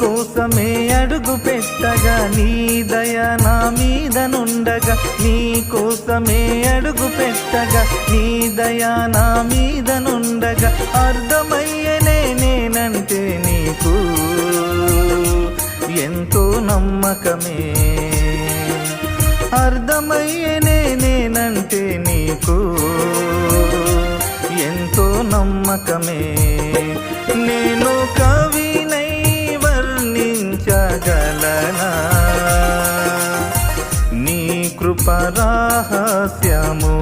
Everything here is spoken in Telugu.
కోసమే అడుగు పెట్టగా నీ దయ నా మీద నుండగా, నీ కోసమే అడుగు పెట్టగా నీ దయ నా మీద నుండగా, అర్థమయ్యనే నేనంటే నీకు ఎంతో నమ్మకమే, అర్థమయ్యనే నేనంటే నీకు ఎంతో నమ్మకమే. నేను కవినై వర్ణించగలనా నీ కృప రహస్యము.